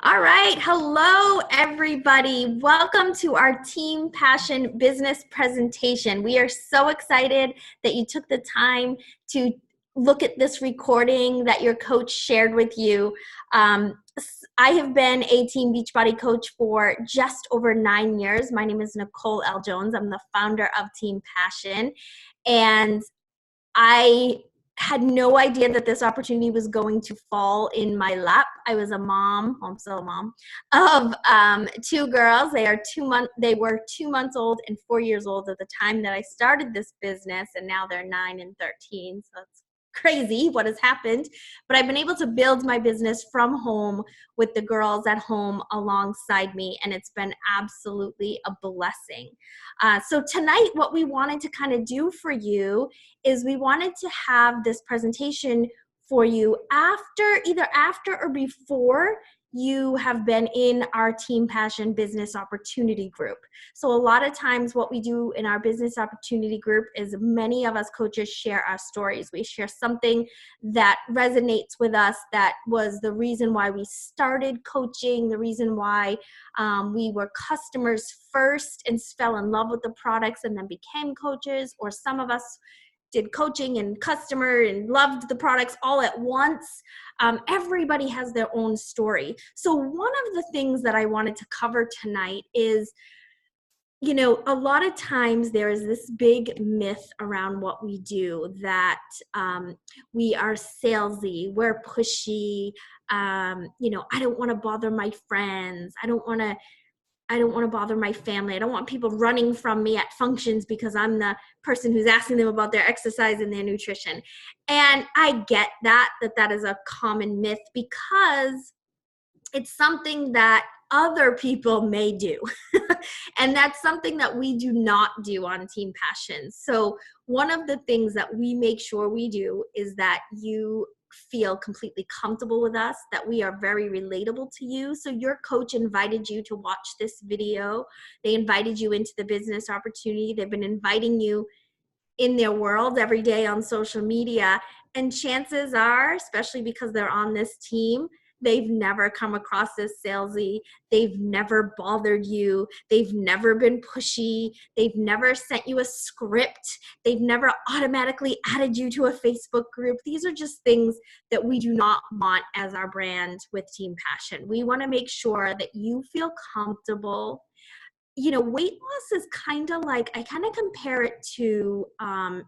All right. Hello, everybody. Welcome to our Team Passion business presentation. We are so excited that you took the time to look at this recording that your coach shared with you. I have been a Team Beachbody coach for just over 9 years. My name is Nicole L. Jones. I'm the founder of Team Passion. And I had no idea that this opportunity was going to fall in my lap. I was a mom, I'm still a mom, of two girls. They were 2 months old and 4 years old at the time that I started this business, and now they're 9 and 13. So it's crazy what has happened. But I've been able to build my business from home with the girls at home alongside me, and it's been absolutely a blessing. So tonight, what we wanted to kind of do for you is we wanted to have this presentation for you either after or before you have been in our Team Passion business opportunity group. So a lot of times what we do in our business opportunity group is many of us coaches share our stories. We share something that resonates with us, that was the reason why we started coaching, the reason why we were customers first and fell in love with the products and then became coaches, or some of us did coaching and customer and loved the products all at once. Everybody has their own story. So one of the things that I wanted to cover tonight is, a lot of times there is this big myth around what we do, that we are salesy, we're pushy. I don't want to bother my friends. I don't want to bother my family. I don't want people running from me at functions because I'm the person who's asking them about their exercise and their nutrition. And I get that is a common myth, because it's something that other people may do. And that's something that we do not do on Team Passion. So one of the things that we make sure we do is that you feel completely comfortable with us, that we are very relatable to you. So your coach invited you to watch this video. They invited you into the business opportunity. They've been inviting you in their world every day on social media. And chances are, especially because they're on this team, they've never come across as salesy. They've never bothered you. They've never been pushy. They've never sent you a script. They've never automatically added you to a Facebook group. These are just things that we do not want as our brand with Team Passion. We want to make sure that you feel comfortable. Weight loss is kind of like, I kind of compare it to,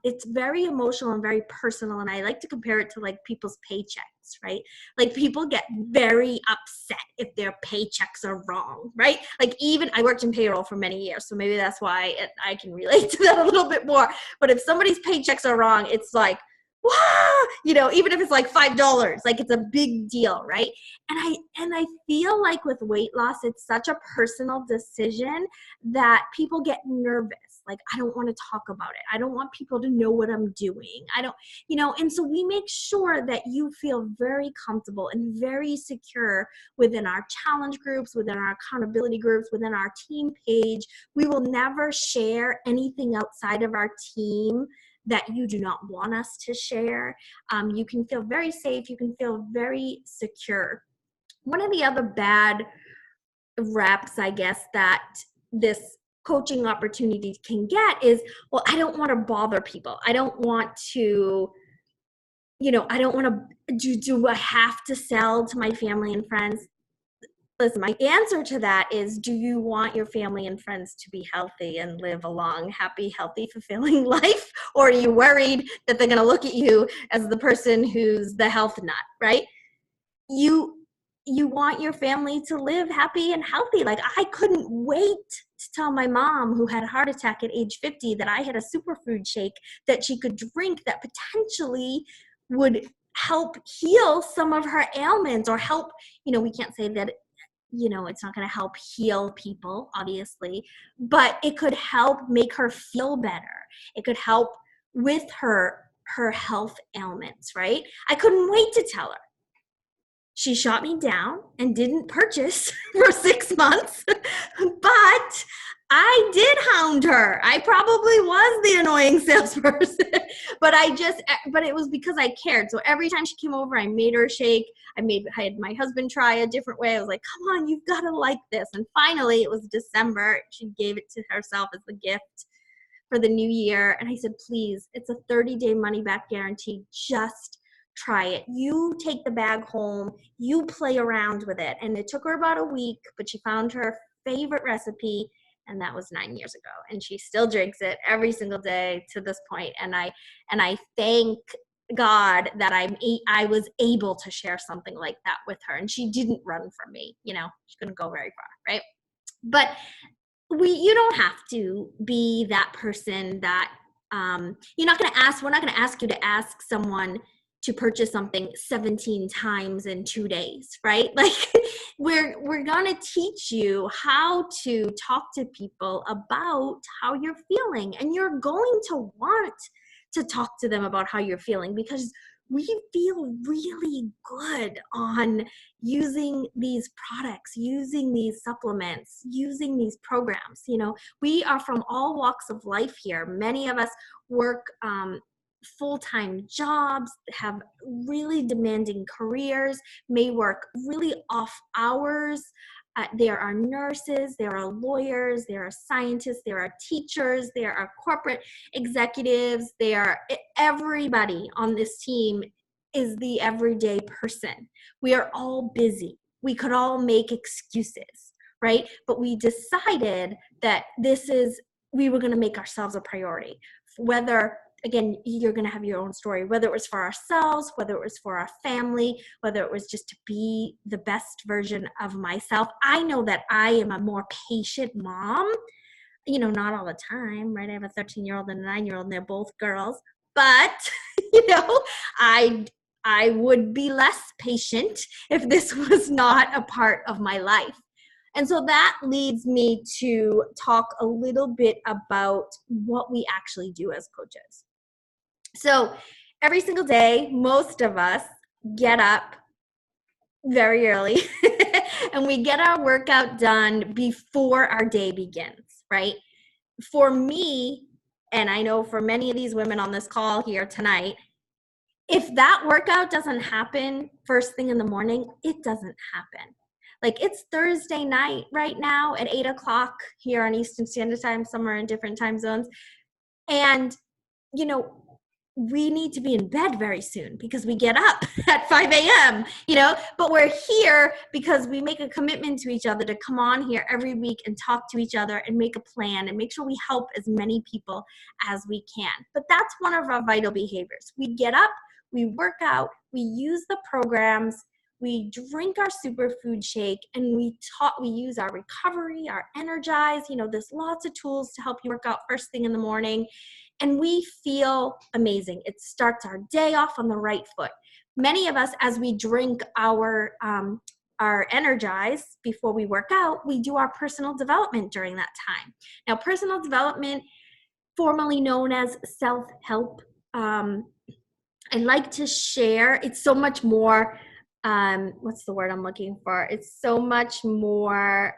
it's very emotional and very personal. And I like to compare it to like people's paychecks, right? Like people get very upset if their paychecks are wrong, right? Like even I worked in payroll for many years, so maybe that's why I can relate to that a little bit more. But if somebody's paychecks are wrong, it's like, wow, even if it's like $5, like it's a big deal, right? And I feel like with weight loss, it's such a personal decision that people get nervous. Like, I don't want to talk about it. I don't want people to know what I'm doing. I don't, and so we make sure that you feel very comfortable and very secure within our challenge groups, within our accountability groups, within our team page. We will never share anything outside of our team that you do not want us to share. You can feel very safe. You can feel very secure. One of the other bad reps, I guess, that this coaching opportunity can get is, well, I don't want to bother people. I don't want to, I don't want to do I have to sell to my family and friends? Listen, my answer to that is, do you want your family and friends to be healthy and live a long, happy, healthy, fulfilling life? Or are you worried that they're going to look at you as the person who's the health nut, right? You want your family to live happy and healthy. Like, I couldn't wait to tell my mom, who had a heart attack at age 50, that I had a superfood shake that she could drink that potentially would help heal some of her ailments, or help, we can't say that it's not going to help heal people, obviously, but it could help make her feel better. It could help with her health ailments, right? I couldn't wait to tell her. She shot me down and didn't purchase for 6 months, but I did hound her. I probably was the annoying salesperson, but it was because I cared. So every time she came over, I made her a shake. I had my husband try a different way. I was like, come on, you've got to like this. And finally, it was December. She gave it to herself as the gift for the new year. And I said, please, it's a 30-day money back guarantee. Just try it. You take the bag home, you play around with it. And it took her about a week, but she found her favorite recipe, and that was 9 years ago. And she still drinks it every single day to this point. And I thank God that I was able to share something like that with her. And she didn't run from me. She couldn't go very far, right? But you don't have to be that person that we're not going to ask you to ask someone to purchase something 17 times in 2 days, right? Like we're going to teach you how to talk to people about how you're feeling, and you're going to want to talk to them about how you're feeling, because we feel really good on using these products, using these supplements, using these programs. We are from all walks of life here. Many of us work full-time jobs, have really demanding careers, may work really off hours. There are nurses, there are lawyers, there are scientists, there are teachers, there are corporate executives, everybody on this team is the everyday person. We are all busy. We could all make excuses, right? But we decided that we were going to make ourselves a priority. Whether, again, you're going to have your own story, whether it was for ourselves, whether it was for our family, whether it was just to be the best version of myself. I know that I am a more patient mom, not all the time, right? I have a 13-year-old and a 9-year-old, and they're both girls, but, I would be less patient if this was not a part of my life. And so that leads me to talk a little bit about what we actually do as coaches. So every single day, most of us get up very early and we get our workout done before our day begins, right? For me, and I know for many of these women on this call here tonight, if that workout doesn't happen first thing in the morning, it doesn't happen. Like, it's Thursday night right now at 8:00 here on Eastern Standard Time, somewhere in different time zones. And, we need to be in bed very soon because we get up at 5 a.m., but we're here because we make a commitment to each other to come on here every week and talk to each other and make a plan and make sure we help as many people as we can. But that's one of our vital behaviors. We get up, we work out, we use the programs, we drink our superfood shake, and we use our recovery, our energize. There's lots of tools to help you work out first thing in the morning. And we feel amazing. It starts our day off on the right foot. Many of us, as we drink our energize before we work out, we do our personal development during that time. Now, personal development, formerly known as self-help, I like to share. It's so much more, what's the word I'm looking for? It's so much more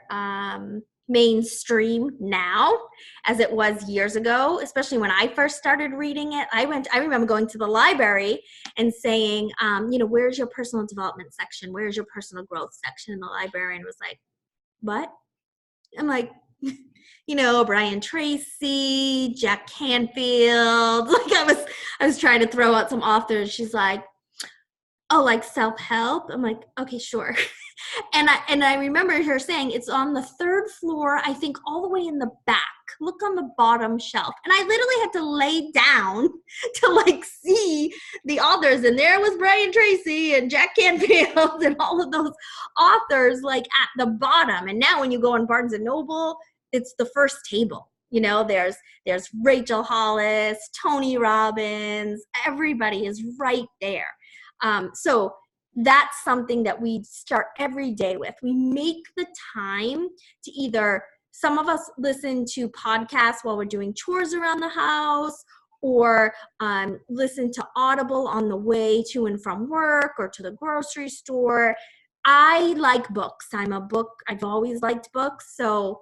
mainstream now as it was years ago, especially when I first started reading it. I remember going to the library and saying, where's your personal development section? Where's your personal growth section? And the librarian was like, what? I'm like, Brian Tracy, Jack Canfield. Like, I was trying to throw out some authors. She's like, oh, like self-help? I'm like, okay, sure. And I remember her saying it's on the 3rd floor, I think all the way in the back. Look on the bottom shelf. And I literally had to lay down to see the authors. And there was Brian Tracy and Jack Canfield and all of those authors at the bottom. And now when you go on Barnes & Noble, it's the first table. There's Rachel Hollis, Tony Robbins, everybody is right there. So that's something that we start every day with. We make the time to either, some of us listen to podcasts while we're doing chores around the house, or listen to Audible on the way to and from work or to the grocery store. I like books. I've always liked books. So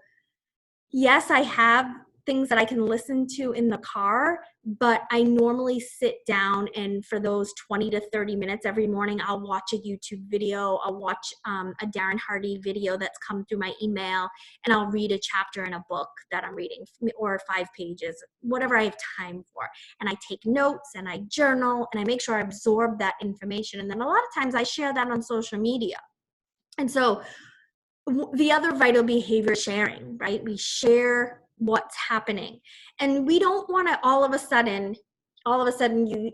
yes, I have things that I can listen to in the car, but I normally sit down and for those 20 to 30 minutes every morning, I'll watch a YouTube video. I'll watch a Darren Hardy video that's come through my email, and I'll read a chapter in a book that I'm reading, or 5 pages, whatever I have time for. And I take notes and I journal and I make sure I absorb that information. And then a lot of times I share that on social media. And so the other vital behavior sharing, right? We share what's happening, and we don't want to all of a sudden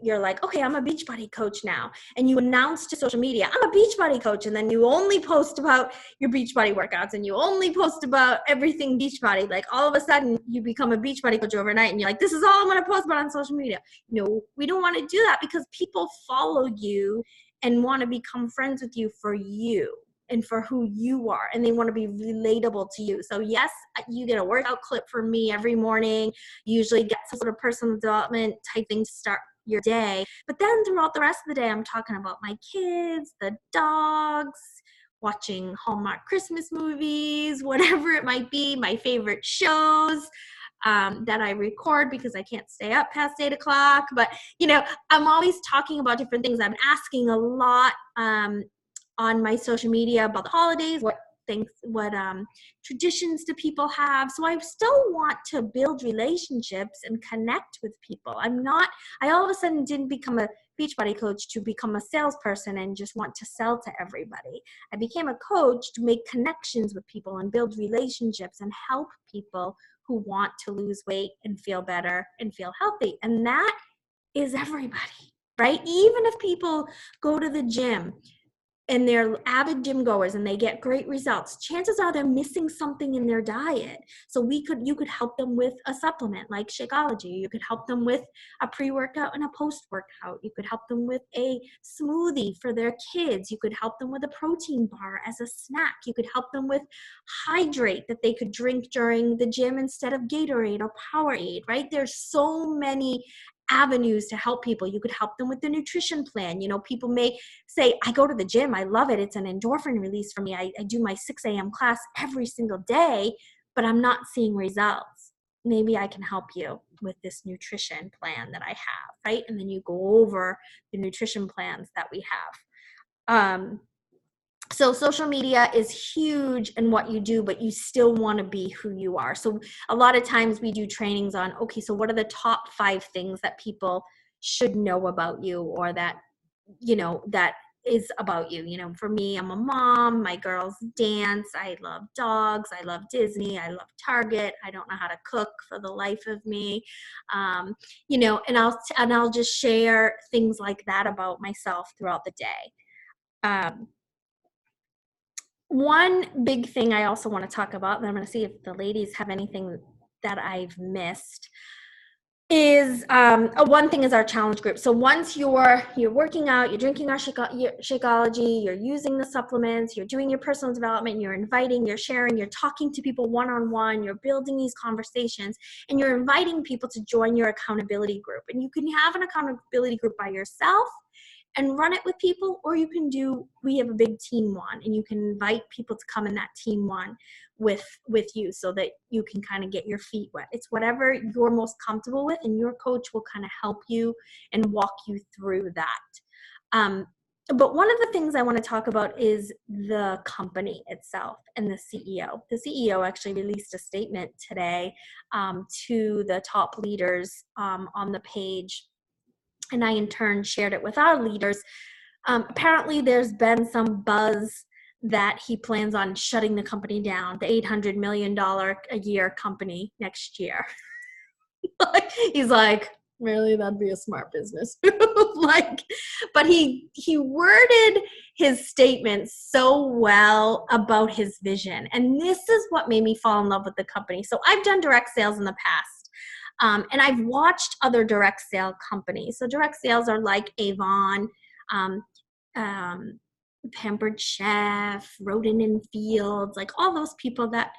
you're like, okay, I'm a Beachbody coach now, and you announce to social media, I'm a Beachbody coach, and then you only post about your Beachbody workouts and you only post about everything Beachbody. Like all of a sudden you become a Beachbody coach overnight and you're like, this is all I'm going to post about on social media. No, we don't want to do that, because people follow you and want to become friends with you for you and for who you are, and they want to be relatable to you. So yes, you get a workout clip from me every morning. You usually get some sort of personal development type thing to start your day. But then throughout the rest of the day, I'm talking about my kids, the dogs, watching Hallmark Christmas movies, whatever it might be, my favorite shows that I record because I can't stay up past 8 o'clock. But, I'm always talking about different things. I'm asking a lot on my social media about the holidays, what traditions do people have. So I still want to build relationships and connect with people. I all of a sudden didn't become a Beachbody coach to become a salesperson and just want to sell to everybody. I became a coach to make connections with people and build relationships and help people who want to lose weight and feel better and feel healthy. And that is everybody, right? Even if people go to the gym and they're avid gym goers and they get great results, chances are they're missing something in their diet. So you could help them with a supplement like Shakeology. You could help them with a pre-workout and a post-workout. You could help them with a smoothie for their kids. You could help them with a protein bar as a snack. You could help them with hydrate that they could drink during the gym instead of Gatorade or Powerade, right? There's so many avenues to help people. You could help them with the nutrition plan. People may say, I go to the gym, I love it, it's an endorphin release for me, I do my 6 a.m. class every single day, but I'm not seeing results. Maybe I can help you with this nutrition plan that I have, right? And then you go over the nutrition plans that we have. So social media is huge in what you do, but you still want to be who you are. So a lot of times we do trainings on, okay, so what are the top 5 things that people should know about you, or that is about you. For me, I'm a mom, my girls dance, I love dogs, I love Disney, I love Target, I don't know how to cook for the life of me. And I'll just share things like that about myself throughout the day. One big thing I also want to talk about, and I'm going to see if the ladies have anything that I've missed, is one thing is our challenge group. So once you're working out, you're drinking our Shakeology, you're using the supplements, you're doing your personal development, you're inviting, you're sharing, you're talking to people one-on-one, you're building these conversations, and you're inviting people to join your accountability group. And you can have an accountability group by yourself and run it with people, or we have a big team one, and you can invite people to come in that team one with you, so that you can kind of get your feet wet. It's whatever you're most comfortable with, and your coach will kind of help you and walk you through that. But one of the things I want to talk about is the company itself and the CEO. The CEO actually released a statement today to the top leaders on the page, and I in turn shared it with our leaders. Apparently there's been some buzz that he plans on shutting the company down, the $800 million a year company next year. He's like, really? That'd be a smart business. But he worded his statement so well about his vision. And this is what made me fall in love with the company. So I've done direct sales in the past. And I've watched other direct sale companies. So direct sales are like Avon, Pampered Chef, Rodin and Fields, like all those people that,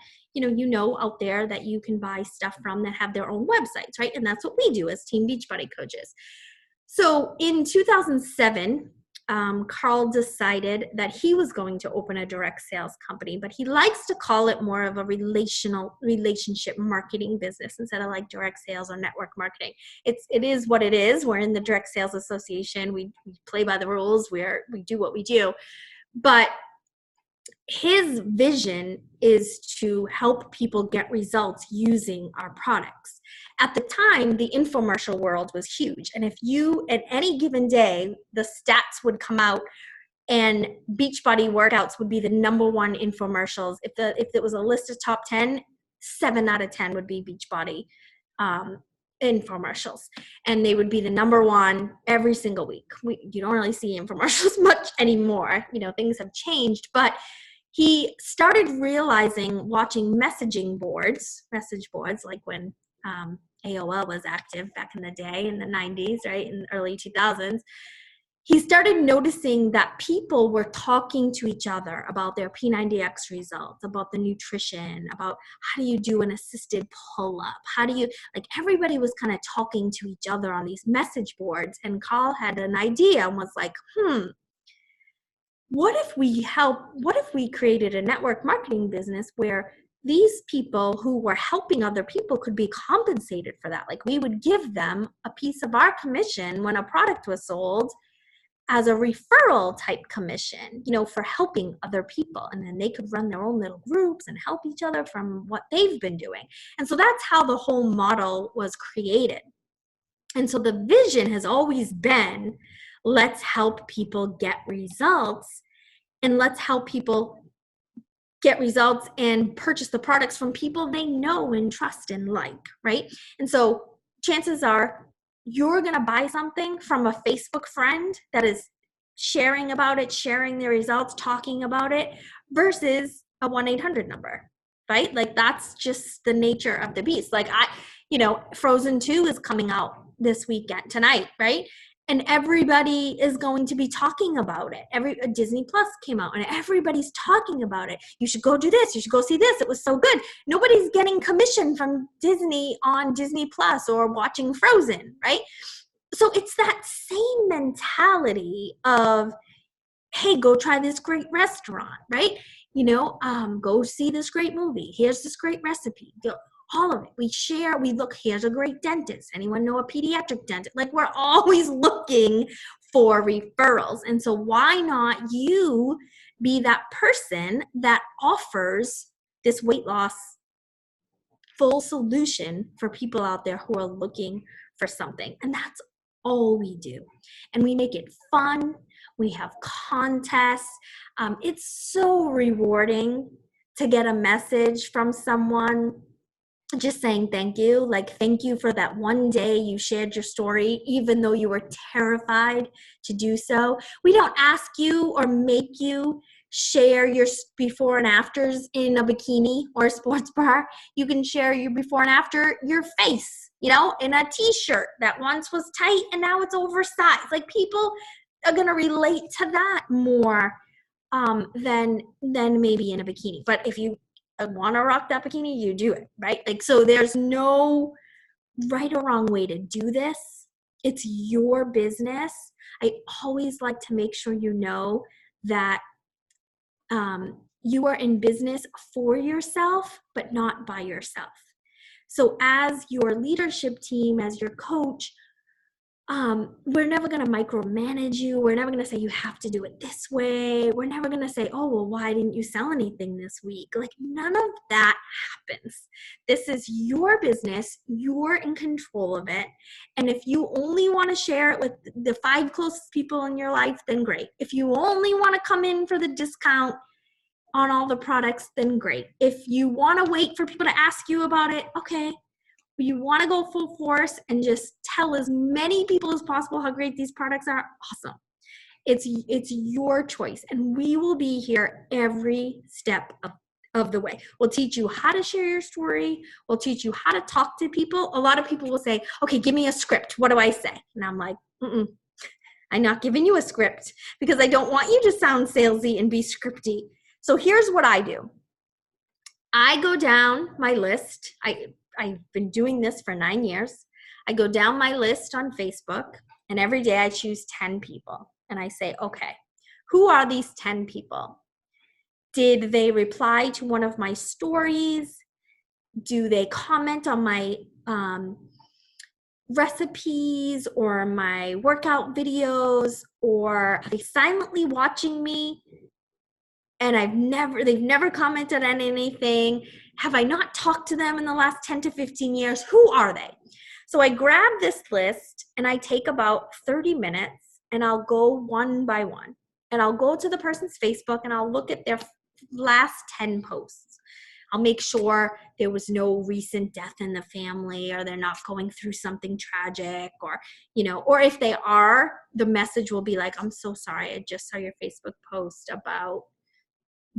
out there that you can buy stuff from that have their own websites, right? And that's what we do as Team Beachbody coaches. So in 2007, Carl decided that he was going to open a direct sales company, but he likes to call it more of a relationship marketing business instead of like direct sales or network marketing. It is what it is. We're in the Direct Sales Association. We play by the rules. We do what we do. But his vision is to help people get results using our products. At the time, the infomercial world was huge. And if you, at any given day, the stats would come out and Beachbody workouts would be the number one infomercials. If it was a list of top 10, 7 out of 10 would be Beachbody infomercials. And they would be the number one every single week. You don't really see infomercials much anymore. Things have changed, but he started realizing, watching message boards like when AOL was active back in the day in the 90s, right, in the early 2000s. He started noticing that people were talking to each other about their P90X results, about the nutrition, about how do you do an assisted pull-up, everybody was kind of talking to each other on these message boards. And Carl had an idea and was like, what if we created a network marketing business where these people who were helping other people could be compensated for that? Like, we would give them a piece of our commission when a product was sold as a referral type commission, for helping other people. And then they could run their own little groups and help each other from what they've been doing. And so that's how the whole model was created. And so the vision has always been, let's help people get results, and let's help people get results and purchase the products from people they know and trust and like, right? And so chances are you're going to buy something from a Facebook friend that is sharing about it, sharing their results, talking about it, versus a 1-800 number, right? Like, that's just the nature of the beast. Like, Frozen 2 is coming out this weekend, tonight, right? And everybody is going to be talking about it. Disney Plus came out and everybody's talking about it. You should go do this. You should go see this. It was so good. Nobody's getting commission from Disney on Disney Plus or watching Frozen, right? So it's that same mentality of, hey, go try this great restaurant, right? Go see this great movie. Here's this great recipe. All of it. We share, we look, here's a great dentist. Anyone know a pediatric dentist? Like, we're always looking for referrals. And so why not you be that person that offers this weight loss full solution for people out there who are looking for something? And that's all we do. And we make it fun. We have contests. It's so rewarding to get a message from someone just saying thank you. Like, thank you for that one day you shared your story, even though you were terrified to do so. We don't ask you or make you share your before and afters in a bikini or a sports bra. You can share your before and after your face, in a t-shirt that once was tight and now it's oversized. Like, people are going to relate to that more than maybe in a bikini. But if you want to rock that bikini, you do it, right? Like, so there's no right or wrong way to do this. It's your business. I always like to make sure you know that you are in business for yourself, but not by yourself. So as your leadership team, as your coach, we're never going to micromanage you. We're never going to say you have to do it this way. We're never going to say, oh, well, why didn't you sell anything this week? Like, none of that happens. This is your business. You're in control of it. And if you only want to share it with the 5 closest people in your life, then great. If you only want to come in for the discount on all the products, then great. If you want to wait for people to ask you about it, okay. You want to go full force and just tell as many people as possible how great these products are, awesome. It's your choice, and we will be here every step of the way. We'll teach you how to share your story. We'll teach you how to talk to people. A lot of people will say, okay, give me a script. What do I say? And I'm like, I'm not giving you a script because I don't want you to sound salesy and be scripty. So here's what I do. I go down my list. I've been doing this for 9 years. I go down my list on Facebook, and every day I choose 10 people. And I say, okay, who are these 10 people? Did they reply to one of my stories? Do they comment on my recipes or my workout videos? Or are they silently watching me? And they've never commented on anything. Have I not talked to them in the last 10 to 15 years? Who are they? So I grab this list and I take about 30 minutes and I'll go one by one. And I'll go to the person's Facebook and I'll look at their last 10 posts. I'll make sure there was no recent death in the family, or they're not going through something tragic, or, or if they are, the message will be like, I'm so sorry, I just saw your Facebook post about,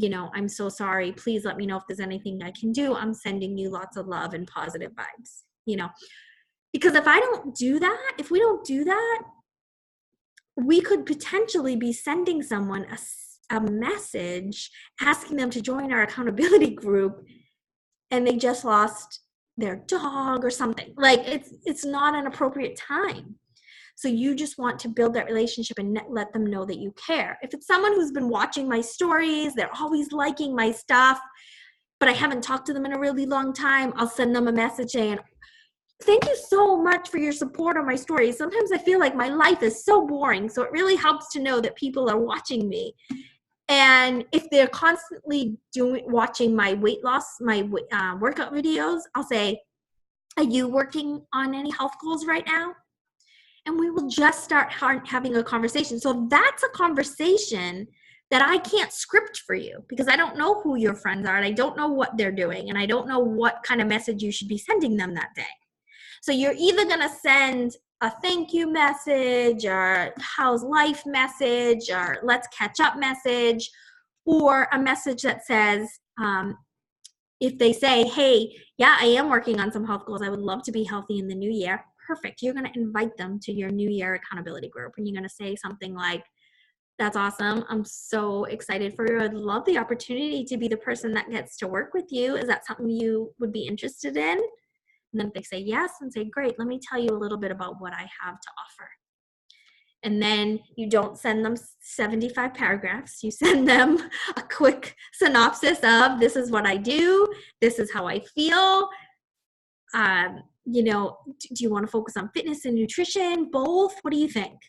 I'm so sorry. Please let me know if there's anything I can do. I'm sending you lots of love and positive vibes, because if we don't do that, we could potentially be sending someone a message asking them to join our accountability group, and they just lost their dog or something. Like it's not an appropriate time. So you just want to build that relationship and let them know that you care. If it's someone who's been watching my stories, they're always liking my stuff, but I haven't talked to them in a really long time, I'll send them a message saying, thank you so much for your support on my stories. Sometimes I feel like my life is so boring. So it really helps to know that people are watching me. And if they're constantly watching my weight loss, my workout videos, I'll say, are you working on any health goals right now? And we will just start having a conversation. So that's a conversation that I can't script for you, because I don't know who your friends are and I don't know what they're doing and I don't know what kind of message you should be sending them that day. So you're either going to send a thank you message, or how's life message, or let's catch up message, or a message that says, if they say, hey, yeah, I am working on some health goals, I would love to be healthy in the new year. Perfect. You're going to invite them to your New Year accountability group, and you're going to say something like, that's awesome. I'm so excited for you. I'd love the opportunity to be the person that gets to work with you. Is that something you would be interested in? And then if they say yes, and say, great, let me tell you a little bit about what I have to offer. And then you don't send them 75 paragraphs. You send them a quick synopsis of, this is what I do. This is how I feel. Do you want to focus on fitness and nutrition? Both? What do you think?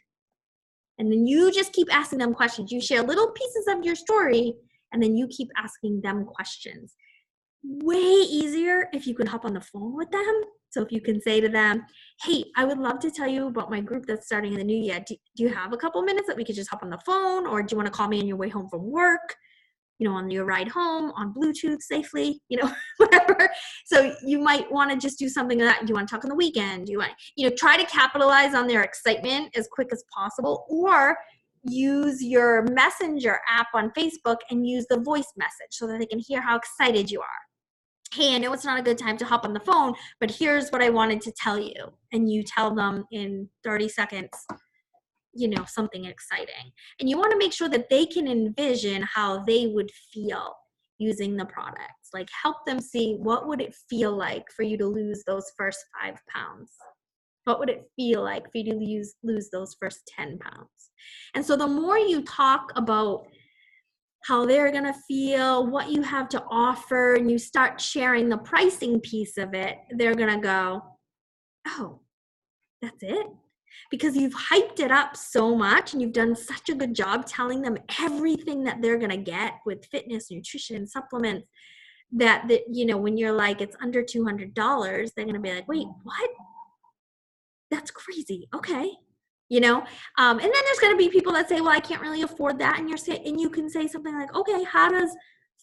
And then you just keep asking them questions. You share little pieces of your story, and then you keep asking them questions. Way easier if you can hop on the phone with them. So if you can say to them, hey, I would love to tell you about my group that's starting in the new year. Do you have a couple minutes that we could just hop on the phone? Or do you want to call me on your way home from work? On your ride home, on Bluetooth safely, whatever. So you might want to just do something like that. Do you want to talk on the weekend? Do you want, try to capitalize on their excitement as quick as possible, or use your messenger app on Facebook and use the voice message so that they can hear how excited you are. Hey, I know it's not a good time to hop on the phone, but here's what I wanted to tell you. And you tell them in 30 seconds, something exciting. And you want to make sure that they can envision how they would feel using the products. Like, help them see, what would it feel like for you to lose those first 5 pounds? What would it feel like for you to lose those first 10 pounds? And so the more you talk about how they're going to feel, what you have to offer, and you start sharing the pricing piece of it, they're going to go, oh, that's it? Because you've hyped it up so much and you've done such a good job telling them everything that they're going to get with fitness, nutrition, supplements, that when you're like, it's under $200, they're going to be like, wait, what? That's crazy. Okay. And then there's going to be people that say, well, I can't really afford that. And you can say something like, okay, how does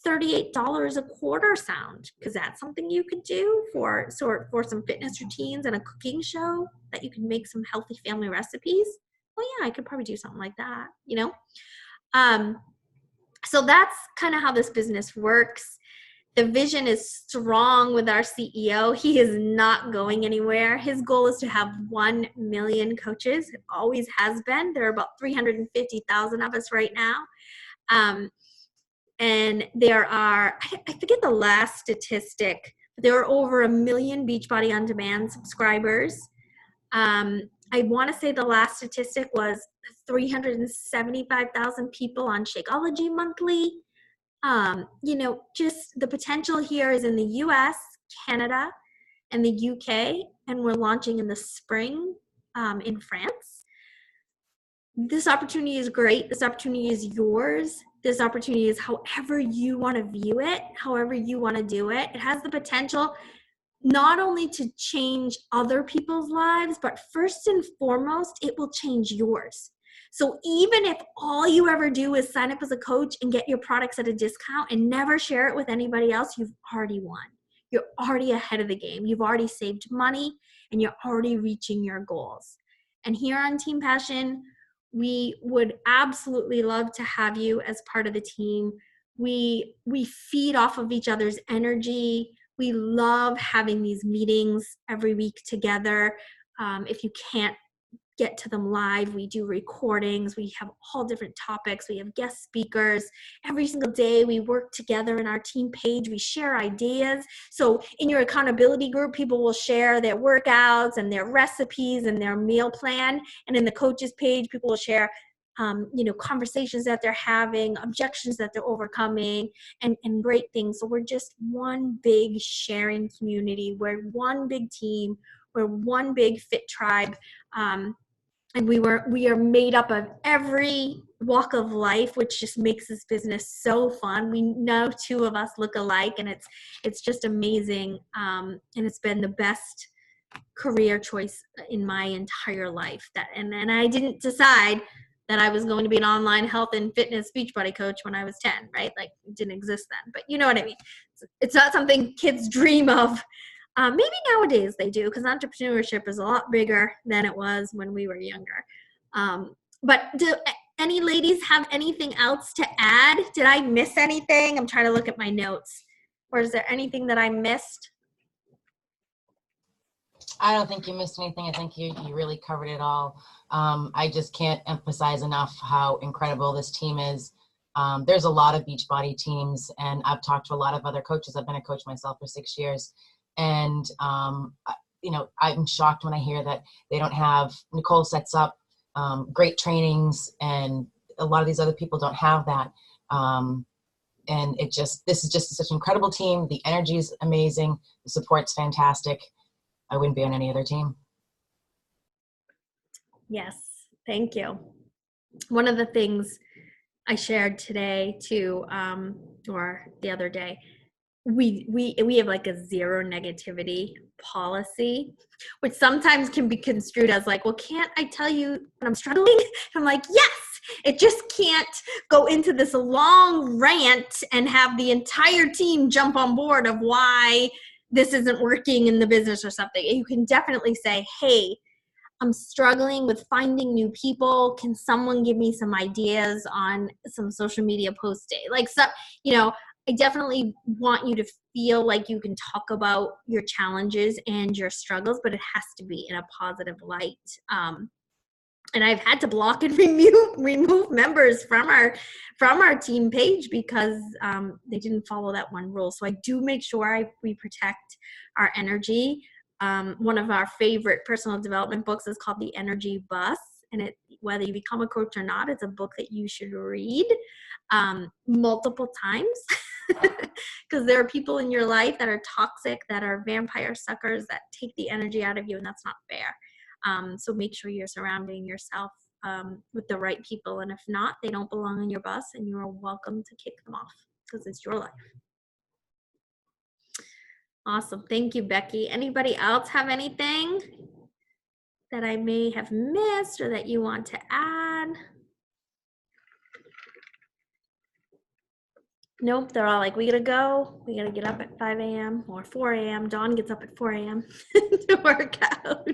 $38 a quarter sound? Because that's something you could do for some fitness routines and a cooking show, that you can make some healthy family recipes. Well, yeah, I could probably do something like that, So that's kind of how this business works. The vision is strong with our CEO. He is not going anywhere. His goal is to have 1 million coaches. It always has been. There are about 350,000 of us right now. And there are, I forget the last statistic, but there are over 1 million Beachbody On Demand subscribers. I want to say the last statistic was 375,000 people on Shakeology monthly. Just the potential here is in the US, Canada, and the UK, and we're launching in the spring in France. This opportunity is great. This opportunity is yours. This opportunity is however you want to view it, however you want to do it. It has the potential not only to change other people's lives, but first and foremost, it will change yours. So even if all you ever do is sign up as a coach and get your products at a discount and never share it with anybody else, you've already won. You're already ahead of the game. You've already saved money and you're already reaching your goals. And here on Team Passion, we would absolutely love to have you as part of the team. We feed off of each other's energy. We love having these meetings every week together. If you can't get to them live, we do recordings. We have all different topics. We have guest speakers. Every single day we work together in our team page. We share ideas. So in your accountability group, people will share their workouts and their recipes and their meal plan. And in the coaches page, people will share conversations that they're having, objections that they're overcoming, and great things. So we're just one big sharing community. We're one big team. We're one big fit tribe. And we are made up of every walk of life, which just makes this business so fun. We know two of us look alike, and it's just amazing. And it's been the best career choice in my entire life. And I didn't decide that I was going to be an online health and fitness Beachbody coach when I was 10, right? Like, it didn't exist then, but you know what I mean? It's not something kids dream of. Maybe nowadays they do, because entrepreneurship is a lot bigger than it was when we were younger. But do any ladies have anything else to add? Did I miss anything? I'm trying to look at my notes. Or is there anything that I missed? I don't think you missed anything. I think you really covered it all. I just can't emphasize enough how incredible this team is. There's a lot of Beachbody teams, and I've talked to a lot of other coaches. I've been a coach myself for 6 years. And, I'm shocked when I hear that they don't have, Nicole sets up great trainings, and a lot of these other people don't have that. And this is just such an incredible team. The energy is amazing. The support's fantastic. I wouldn't be on any other team. Yes, thank you. One of the things I shared today or the other day, we have like a zero negativity policy, which sometimes can be construed as like, well, can't I tell you when I'm struggling? I'm like, yes, it just can't go into this long rant and have the entire team jump on board of why this isn't working in the business or something. You can definitely say, hey, I'm struggling with finding new people. Can someone give me some ideas on some social media post day? Like, so, I definitely want you to feel like you can talk about your challenges and your struggles, but it has to be in a positive light. And I've had to block and remove members from our team page because they didn't follow that one rule. So I do make sure we protect our energy. One of our favorite personal development books is called The Energy Bus. And whether you become a coach or not, it's a book that you should read multiple times because there are people in your life that are toxic, that are vampire suckers, that take the energy out of you, and that's not fair. So make sure you're surrounding yourself with the right people. And if not, they don't belong on your bus, and you're welcome to kick them off because it's your life. Awesome. Thank you, Becky. Anybody else have anything that I may have missed or that you want to add? Nope, they're all like, we gotta go. We gotta get up at 5 a.m. or 4 a.m. Dawn gets up at 4 a.m. to work out.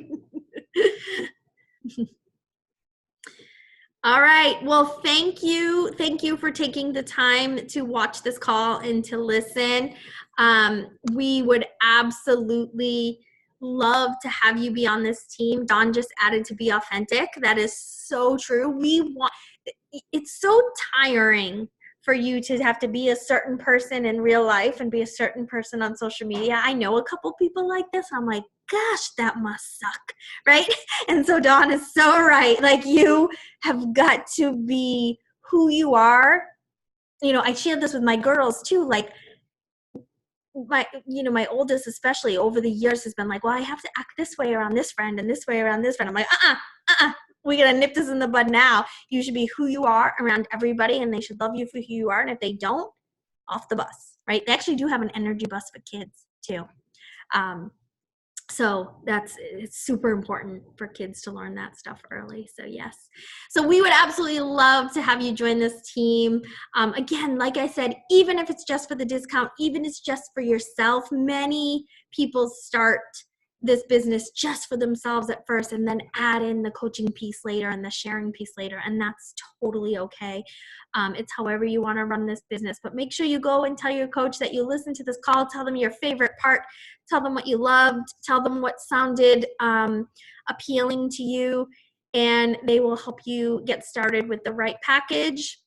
All right. Well, thank you. Thank you for taking the time to watch this call and to listen. We would absolutely love to have you be on this team. Dawn just added to be authentic. That is so true. It's so tiring for you to have to be a certain person in real life and be a certain person on social media. I know a couple people like this. I'm like, gosh, that must suck, right? And so Dawn is so right. Like, you have got to be who you are. I shared this with my girls too. Like, my oldest especially over the years has been like, well, I have to act this way around this friend and this way around this friend. I'm like, we gotta nip this in the bud now. You should be who you are around everybody, and they should love you for who you are. And if they don't, off the bus, right? They actually do have an energy bus for kids too. So it's super important for kids to learn that stuff early. So yes. So we would absolutely love to have you join this team. Again, like I said, even if it's just for the discount, even if it's just for yourself, many people start this business just for themselves at first and then add in the coaching piece later and the sharing piece later. And that's totally okay. It's however you want to run this business, but make sure you go and tell your coach that you listened to this call. Tell them your favorite part, tell them what you loved, tell them what sounded appealing to you, and they will help you get started with the right package,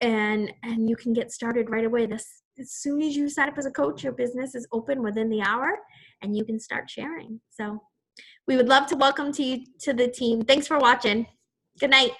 and you can get started right away. As soon as you sign up as a coach, your business is open within the hour and you can start sharing. So we would love to welcome you to the team. Thanks for watching. Good night.